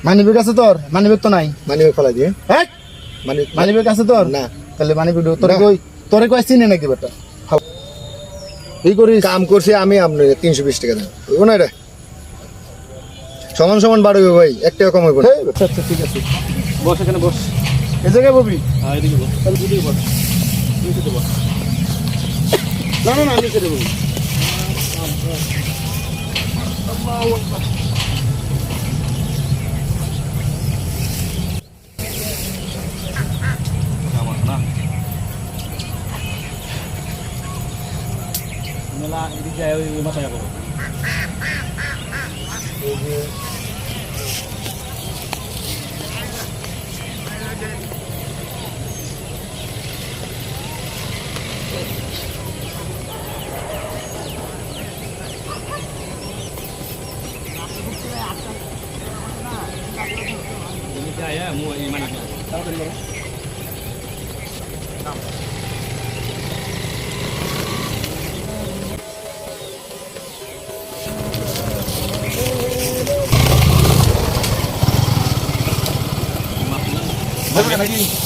Money bag আছে তোর? Money bag তো নাই। মানিব্যাগ ফেলাই দিয়ে হ্যাঁ, মানিব্যাগ আছে তোর? না। তাহলে মানিব্যাগ তোরে কই চিনে নাকি বেটা? এই করিস কাম করছি আমি, আপনি 320 টাকা দেন, হইব না? এটা সমান সমান বাড়বে ভাই, 1 টাকা কম হইব না। আচ্ছা ঠিক আছে, বস এখানে বস। এই জায়গায় ববি। হ্যাঁ এদিকে বস, তাহলে দুদিকে বস, নিচে বস। না না না, নিচে বস। মেলা এদিকে যায়, ওই মাথায় করো।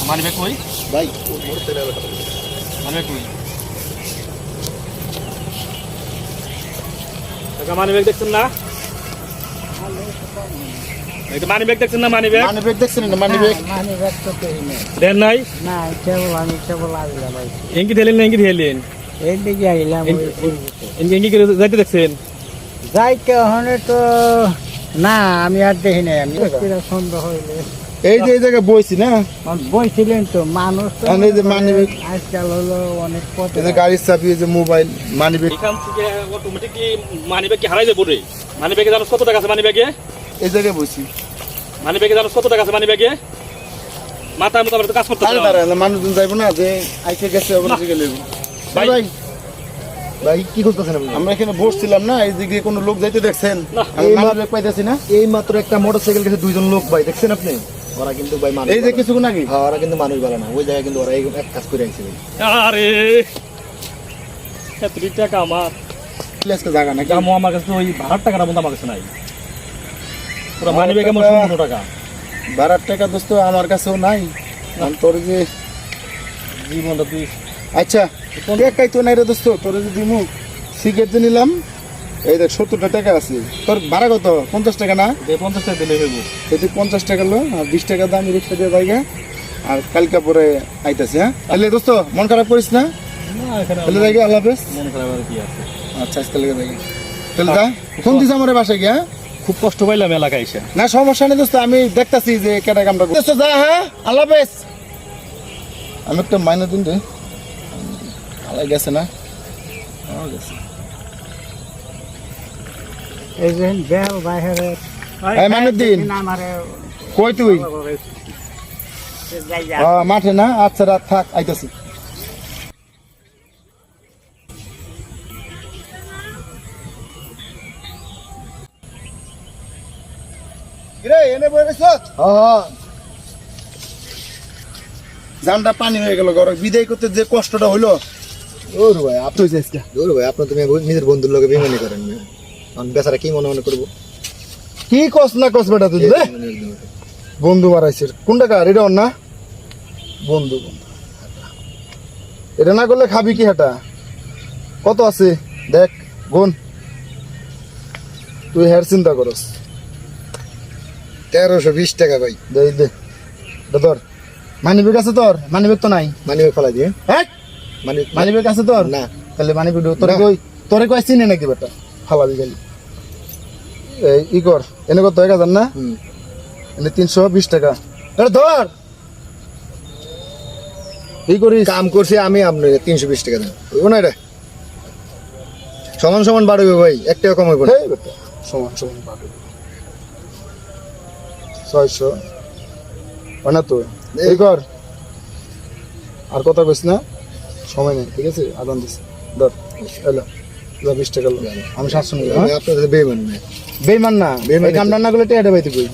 মানিব্যাগ কই ভাই মানিব্যাগ কই? মানিব্যাগ দেখছেন না? মানিব্যাগ দেখছেন না? মানিব্যাগ মানিব্যাগ দেখছেন না? মানিব্যাগ দেন নাই? না কেবল আসলাম এঙ্কি ঠেলেন না? এঙ্কি ঠেলেন এইদিকে আইলাম। এঙ্কি করে যাইতে দেখছেন? যাইতে ওখানে তো না, আমি আর দেখি নাই। আমি সন্দেহ হইলে এই যে এই জায়গায় বইছি না, বইছিলেন তো মানুষ তো। এই যে মানিব্যাগ, আজকাল হলো অনেক পথ। এই যে গাড়ির চাবি, এই যে মোবাইল, মানিব্যাগ। এখান থেকে অটোমেটিক কি মানিব্যাগ কি হারাই যাবো রে? মানিব্যাগে জানো কত টাকা আছে? মানিব্যাগে এই জায়গায় বইছি। মানিব্যাগে জানো কত টাকা আছে? মানিব্যাগে মাথার মতো আমরা তো কাজ করতে আরে দাঁড়া, মানুষজন যাইবো না যে আইসে গেছে ওখানে থেকে লইব। ভাই ভাই ভাই কি করতেছেন আপনি? আমরা এখানে বসছিলাম না, এই দিকে কোনো লোক যাইতে দেখছেন? না। আমি মানিব্যাগ পাইতেছি না। এই মাত্র একটা মোটরসাইকেল গেছে, 2 জন লোক ভাই, দেখছেন আপনি? ওরা কিন্তু ভাই মানুষ এই যে কিছুক্ষণ আগে হ্যাঁ, ওরা কিন্তু মানুষ বলে না, ওই জায়গায় কিন্তু ওরা এক কাজ করে আইছে ভাই। আরে এত টাকা আমার আজকে জায়গা নাকি? কামো আমার কাছে ওই ভাড়ার টাকাটা বন্ধু আমার কাছে নাই। পুরো মানিব্যাগে আমার 15 টাকা। 12 টাকা দোস্ত আমার কাছেও নাই। আর তোর যে জীবনটা তুই আচ্ছা টাকাই তো নাই রে দোস্ত, তোর যে দিমু সিগারেট যে নিলাম, এই দেখ 70 টাকা আছে। তোর ভাড়া কত? 50 টাকা না? 50 টাকা দিলে হইব। যদি 50 টাকা লো আর 20 টাকা দাম রিক্সা দিয়ে জায়গা, আর কালকা পরে আইতাছে। হ্যাঁ তাহলে দোস্ত মন খারাপ করিস না, না এখানে তাহলে জায়গা আল্লাহ হাফেজ। মনে খারাপ আর কি আছে? আচ্ছা আজকে লেগে জায়গা তাহলে যা, ফোন দিস আমার বাসায় গিয়া। খুব কষ্ট পাইলাম এলাকায় এসে। না সমস্যা নেই দোস্ত, আমি দেখতাছি যে কেটা কামটা দোস্ত। যা, হ্যাঁ আল্লাহ হাফেজ। আমি একটা মাইনে দিন রে, আলাই গেছে না? গেছে। এই যে বেল বাইরে এই মাইনের দিন আমারে কই তুই? যাই মাঠে না? আচ্ছা রাত থাক, আইতাছি। জানটা পানি হয়ে গেল, ঘরে বিদায় করতে যে কষ্টটা হইলো। ওর ভাই আপনি ওর ভাই আপনি তুমি নিজের বন্ধুর লোকে বেমানি করেন না, আমি বেচারা কি মনে মনে করবো? কি কস না কস বেটা তুই রে? বন্ধু বাড়াইছে কোনটা কার? এটা ওর না বন্ধু? এটা না করলে খাবি কি? হাঁটা কত আছে দেখ, গুন। তুই হের চিন্তা করস। 1320 টাকা ভাই। দে দে ধর। মানিব্যাগ আছে তোর? মানিব্যাগ তো নাই। মানিব্যাগ ফেলাই দিয়ে হ্যাঁ, মানিব্যাগ আছে তোর? না। তাহলে মানিব্যাগ তোরে কই চিনে নাকি বেটা? ফালাবি গেলি। এই ই কর, এনে কত? 1000 না? এনে 320 টাকা। আরে ধর, এই করিস। কাম করছি আমি, আপনি 320 টাকা দেন, হইব না? এটা সমান সমান বাড়বে ভাই, 1 টাকা কম হইব না। এই বেটা সমান সমান পাবে 600 না তো? এই কর, আর কথা কইস না, সময় নেই, ঠিক আছে? আদান দিস ধর, এলো 20 টাকা লো। আমি 700 নিলাম। আপনাদের বেমান না, বেইমান না, এই কামটা না করলে টেয়াটা পাইতে কই।